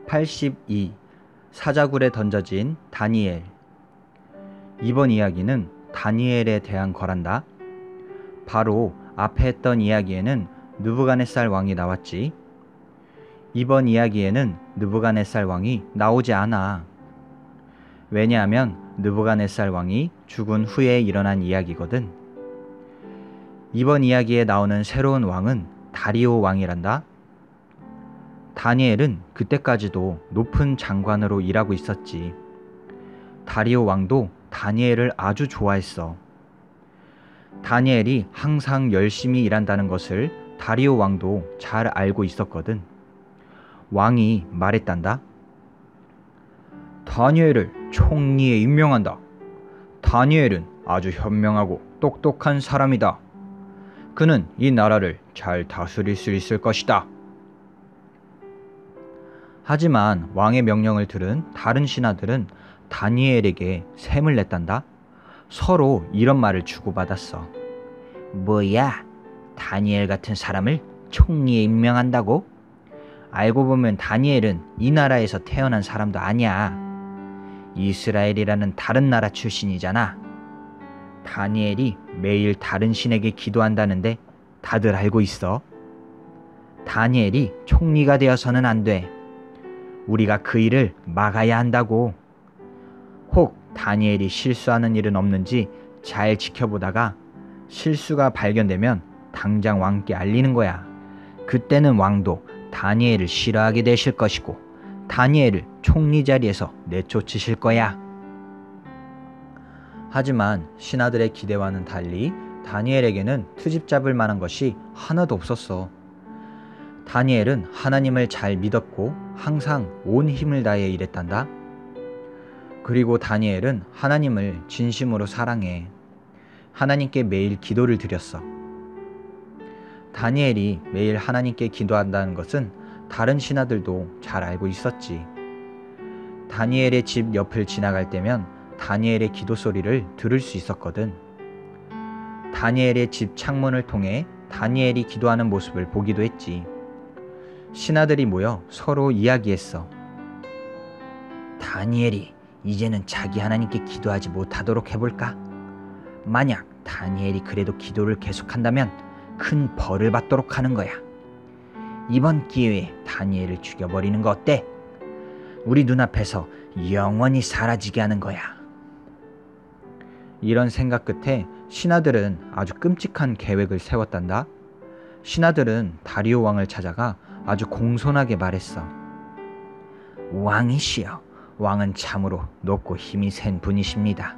82. 사자굴에 던져진 다니엘. 이번 이야기는 다니엘에 대한 거란다. 바로 앞에 했던 이야기에는 느부갓네살 왕이 나왔지. 이번 이야기에는 느부갓네살 왕이 나오지 않아. 왜냐하면 느부갓네살 왕이 죽은 후에 일어난 이야기거든. 이번 이야기에 나오는 새로운 왕은 다리오 왕이란다. 다니엘은 그때까지도 높은 장관으로 일하고 있었지. 다리오 왕도 다니엘을 아주 좋아했어. 다니엘이 항상 열심히 일한다는 것을 다리오 왕도 잘 알고 있었거든. 왕이 말했단다. 다니엘을 총리에 임명한다. 다니엘은 아주 현명하고 똑똑한 사람이다. 그는 이 나라를 잘 다스릴 수 있을 것이다. 하지만 왕의 명령을 들은 다른 신하들은 다니엘에게 셈을 냈단다. 서로 이런 말을 주고받았어. 뭐야? 다니엘 같은 사람을 총리에 임명한다고? 알고 보면 다니엘은 이 나라에서 태어난 사람도 아니야. 이스라엘이라는 다른 나라 출신이잖아. 다니엘이 매일 다른 신에게 기도한다는데 다들 알고 있어. 다니엘이 총리가 되어서는 안 돼. 우리가 그 일을 막아야 한다고. 혹 다니엘이 실수하는 일은 없는지 잘 지켜보다가 실수가 발견되면 당장 왕께 알리는 거야. 그때는 왕도 다니엘을 싫어하게 되실 것이고 다니엘을 총리 자리에서 내쫓으실 거야. 하지만 신하들의 기대와는 달리 다니엘에게는 트집 잡을 만한 것이 하나도 없었어. 다니엘은 하나님을 잘 믿었고 항상 온 힘을 다해 일했단다. 그리고 다니엘은 하나님을 진심으로 사랑해. 하나님께 매일 기도를 드렸어. 다니엘이 매일 하나님께 기도한다는 것은 다른 신하들도 잘 알고 있었지. 다니엘의 집 옆을 지나갈 때면 다니엘의 기도 소리를 들을 수 있었거든. 다니엘의 집 창문을 통해 다니엘이 기도하는 모습을 보기도 했지. 신하들이 모여 서로 이야기했어. 다니엘이 이제는 자기 하나님께 기도하지 못하도록 해볼까? 만약 다니엘이 그래도 기도를 계속한다면 큰 벌을 받도록 하는 거야. 이번 기회에 다니엘을 죽여버리는 거 어때? 우리 눈앞에서 영원히 사라지게 하는 거야. 이런 생각 끝에 신하들은 아주 끔찍한 계획을 세웠단다. 신하들은 다리오 왕을 찾아가 아주 공손하게 말했어. 왕이시여, 왕은 참으로 높고 힘이 센 분이십니다.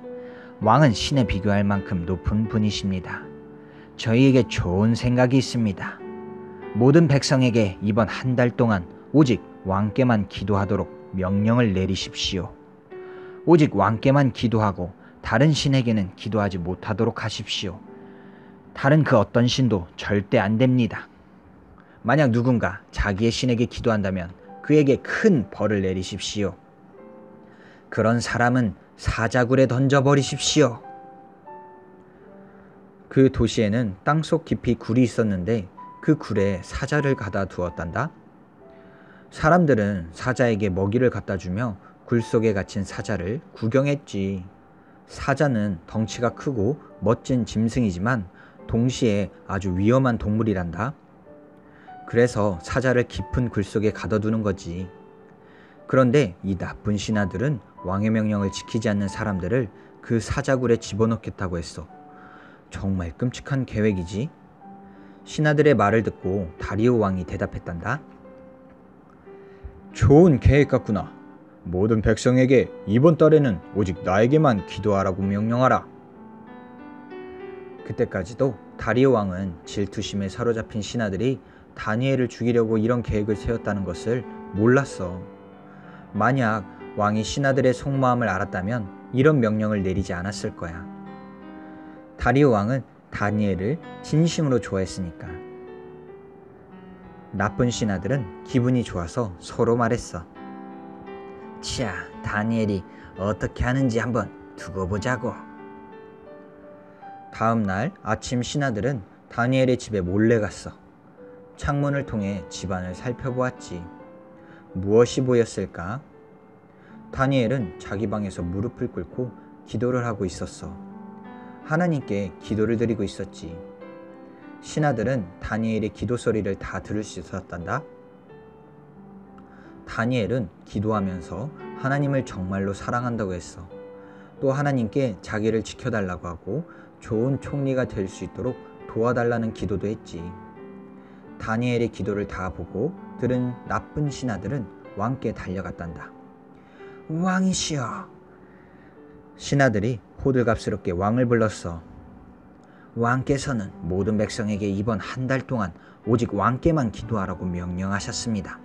왕은 신에 비교할 만큼 높은 분이십니다. 저희에게 좋은 생각이 있습니다. 모든 백성에게 이번 한 달 동안 오직 왕께만 기도하도록 명령을 내리십시오. 오직 왕께만 기도하고 다른 신에게는 기도하지 못하도록 하십시오. 다른 그 어떤 신도 절대 안 됩니다. 만약 누군가 자기의 신에게 기도한다면 그에게 큰 벌을 내리십시오. 그런 사람은 사자굴에 던져버리십시오. 그 도시에는 땅속 깊이 굴이 있었는데 그 굴에 사자를 가다 두었단다. 사람들은 사자에게 먹이를 갖다 주며 굴 속에 갇힌 사자를 구경했지. 사자는 덩치가 크고 멋진 짐승이지만 동시에 아주 위험한 동물이란다. 그래서 사자를 깊은 굴 속에 가둬두는 거지. 그런데 이 나쁜 신하들은 왕의 명령을 지키지 않는 사람들을 그 사자굴에 집어넣겠다고 했어. 정말 끔찍한 계획이지. 신하들의 말을 듣고 다리오 왕이 대답했단다. 좋은 계획 같구나. 모든 백성에게 이번 달에는 오직 나에게만 기도하라고 명령하라. 그때까지도 다리오 왕은 질투심에 사로잡힌 신하들이 다니엘을 죽이려고 이런 계획을 세웠다는 것을 몰랐어. 만약 왕이 신하들의 속마음을 알았다면 이런 명령을 내리지 않았을 거야. 다리오 왕은 다니엘을 진심으로 좋아했으니까. 나쁜 신하들은 기분이 좋아서 서로 말했어. 자, 다니엘이 어떻게 하는지 한번 두고 보자고. 다음 날 아침 신하들은 다니엘의 집에 몰래 갔어. 창문을 통해 집안을 살펴보았지. 무엇이 보였을까? 다니엘은 자기 방에서 무릎을 꿇고 기도를 하고 있었어. 하나님께 기도를 드리고 있었지. 신하들은 다니엘의 기도 소리를 다 들을 수 있었단다. 다니엘은 기도하면서 하나님을 정말로 사랑한다고 했어. 또 하나님께 자기를 지켜달라고 하고 좋은 총리가 될 수 있도록 도와달라는 기도도 했지. 다니엘의 기도를 다 보고 들은 나쁜 신하들은 왕께 달려갔단다. 왕이시여. 신하들이 호들갑스럽게 왕을 불렀어. 왕께서는 모든 백성에게 이번 한 달 동안 오직 왕께만 기도하라고 명령하셨습니다.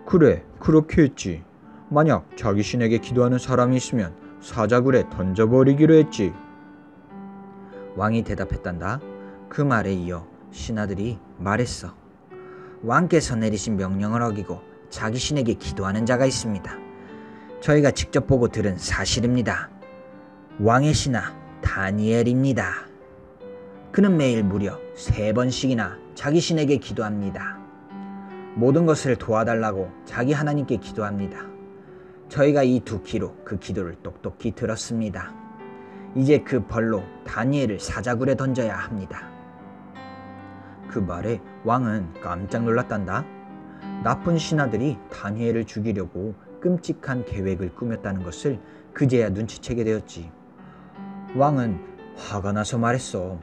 그래, 그렇게 했지. 만약 자기 신에게 기도하는 사람이 있으면 사자굴에 던져버리기로 했지. 왕이 대답했단다. 그 말에 이어 신하들이 말했어. 왕께서 내리신 명령을 어기고 자기 신에게 기도하는 자가 있습니다. 저희가 직접 보고 들은 사실입니다. 왕의 신하 다니엘입니다. 그는 매일 무려 3번씩이나 자기 신에게 기도합니다. 모든 것을 도와달라고 자기 하나님께 기도합니다. 저희가 이 두 귀로 그 기도를 똑똑히 들었습니다. 이제 그 벌로 다니엘을 사자굴에 던져야 합니다. 그 말에 왕은 깜짝 놀랐단다. 나쁜 신하들이 다니엘을 죽이려고 끔찍한 계획을 꾸몄다는 것을 그제야 눈치채게 되었지. 왕은 화가 나서 말했어.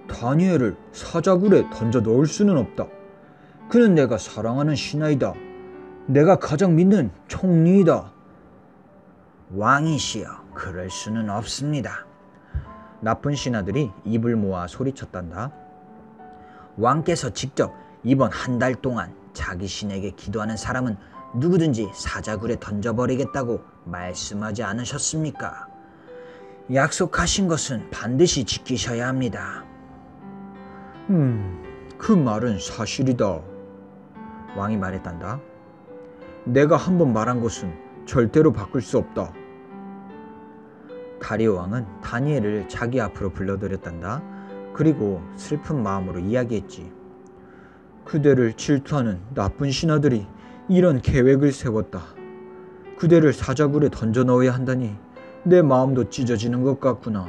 다니엘을 사자굴에 던져 넣을 수는 없다. 그는 내가 사랑하는 신하이다. 내가 가장 믿는 총리이다. 왕이시여, 그럴 수는 없습니다. 나쁜 신하들이 입을 모아 소리쳤단다. 왕께서 직접 이번 한 달 동안 자기 신에게 기도하는 사람은 누구든지 사자굴에 던져버리겠다고 말씀하지 않으셨습니까? 약속하신 것은 반드시 지키셔야 합니다. 그 말은 사실이다. 왕이 말했단다. 내가 한번 말한 것은 절대로 바꿀 수 없다. 다리오 왕은 다니엘을 자기 앞으로 불러들였단다. 그리고 슬픈 마음으로 이야기했지. 그대를 질투하는 나쁜 신하들이 이런 계획을 세웠다. 그대를 사자굴에 던져 넣어야 한다니 내 마음도 찢어지는 것 같구나.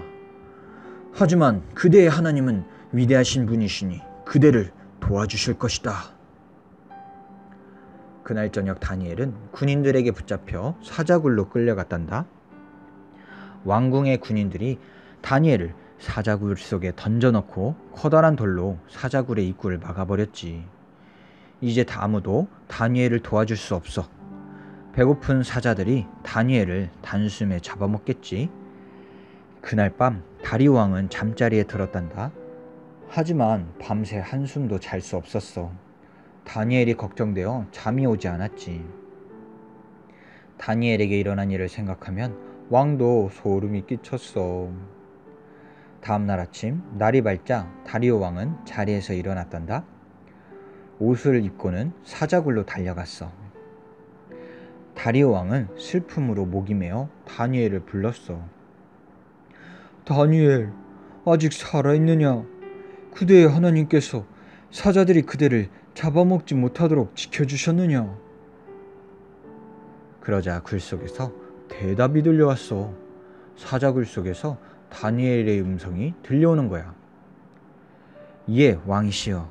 하지만 그대의 하나님은 위대하신 분이시니 그대를 도와주실 것이다. 그날 저녁 다니엘은 군인들에게 붙잡혀 사자굴로 끌려갔단다. 왕궁의 군인들이 다니엘을 사자굴 속에 던져넣고 커다란 돌로 사자굴의 입구를 막아버렸지. 이제 아무도 다니엘을 도와줄 수 없어. 배고픈 사자들이 다니엘을 단숨에 잡아먹겠지. 그날 밤 다리오 왕은 잠자리에 들었단다. 하지만 밤새 한숨도 잘 수 없었어. 다니엘이 걱정되어 잠이 오지 않았지. 다니엘에게 일어난 일을 생각하면 왕도 소름이 끼쳤어. 다음날 아침 날이 밝자 다리오 왕은 자리에서 일어났단다. 옷을 입고는 사자굴로 달려갔어. 다리오 왕은 슬픔으로 목이 메어 다니엘을 불렀어. 다니엘, 아직 살아있느냐? 그대의 하나님께서 사자들이 그대를 잡아먹지 못하도록 지켜주셨느냐? 그러자 굴 속에서 대답이 들려왔어. 사자굴 속에서 다니엘의 음성이 들려오는 거야. 예, 왕이시여.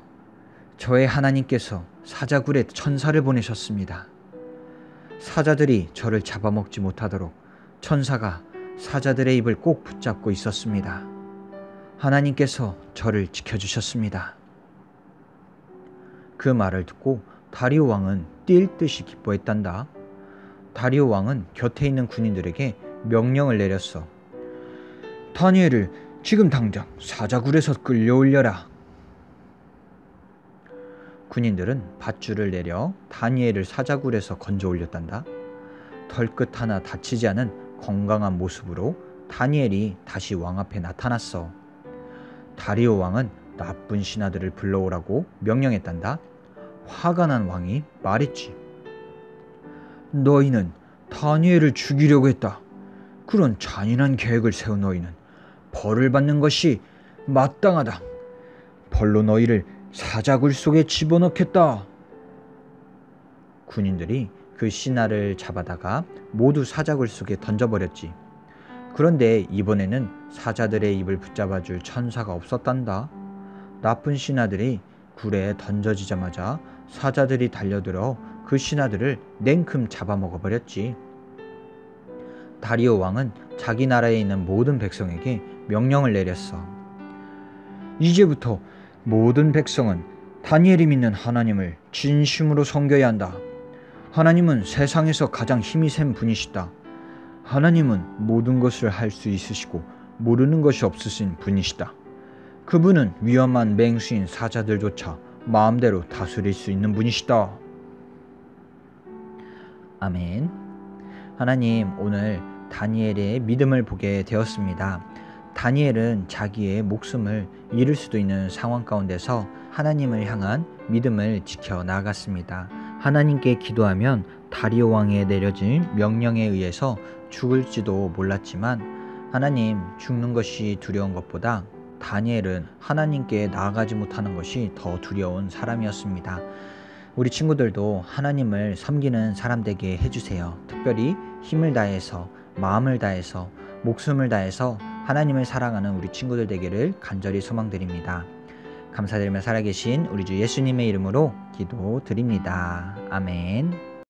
저의 하나님께서 사자굴에 천사를 보내셨습니다. 사자들이 저를 잡아먹지 못하도록 천사가 사자들의 입을 꼭 붙잡고 있었습니다. 하나님께서 저를 지켜주셨습니다. 그 말을 듣고 다리오 왕은 뛸 듯이 기뻐했단다. 다리오 왕은 곁에 있는 군인들에게 명령을 내렸어. 다니엘을 지금 당장 사자굴에서 끌려올려라. 군인들은 밧줄을 내려 다니엘을 사자굴에서 건져 올렸단다. 털끝 하나 다치지 않은 건강한 모습으로 다니엘이 다시 왕 앞에 나타났어. 다리오 왕은 나쁜 신하들을 불러오라고 명령했단다. 화가 난 왕이 말했지. 너희는 다니엘을 죽이려고 했다. 그런 잔인한 계획을 세운 너희는 벌을 받는 것이 마땅하다. 벌로 너희를 사자굴 속에 집어넣겠다. 군인들이 그 신하를 잡아다가 모두 사자굴 속에 던져버렸지. 그런데 이번에는 사자들의 입을 붙잡아줄 천사가 없었단다. 나쁜 신하들이 굴에 던져지자마자 사자들이 달려들어 그 신하들을 냉큼 잡아먹어버렸지. 다리오 왕은 자기 나라에 있는 모든 백성에게 명령을 내렸어. 이제부터 모든 백성은 다니엘이 믿는 하나님을 진심으로 섬겨야 한다. 하나님은 세상에서 가장 힘이 센 분이시다. 하나님은 모든 것을 할 수 있으시고 모르는 것이 없으신 분이시다. 그분은 위험한 맹수인 사자들조차 마음대로 다스릴 수 있는 분이시다. 아멘. 하나님, 오늘 다니엘의 믿음을 보게 되었습니다. 다니엘은 자기의 목숨을 잃을 수도 있는 상황 가운데서 하나님을 향한 믿음을 지켜 나갔습니다. 하나님께 기도하면 다리오 왕에 내려진 명령에 의해서 죽을지도 몰랐지만 하나님, 죽는 것이 두려운 것보다 다니엘은 하나님께 나아가지 못하는 것이 더 두려운 사람이었습니다. 우리 친구들도 하나님을 섬기는 사람 되게 해주세요. 특별히 힘을 다해서, 마음을 다해서, 목숨을 다해서 하나님을 사랑하는 우리 친구들 되기를 간절히 소망드립니다. 감사드리며 살아계신 우리 주 예수님의 이름으로 기도드립니다. 아멘.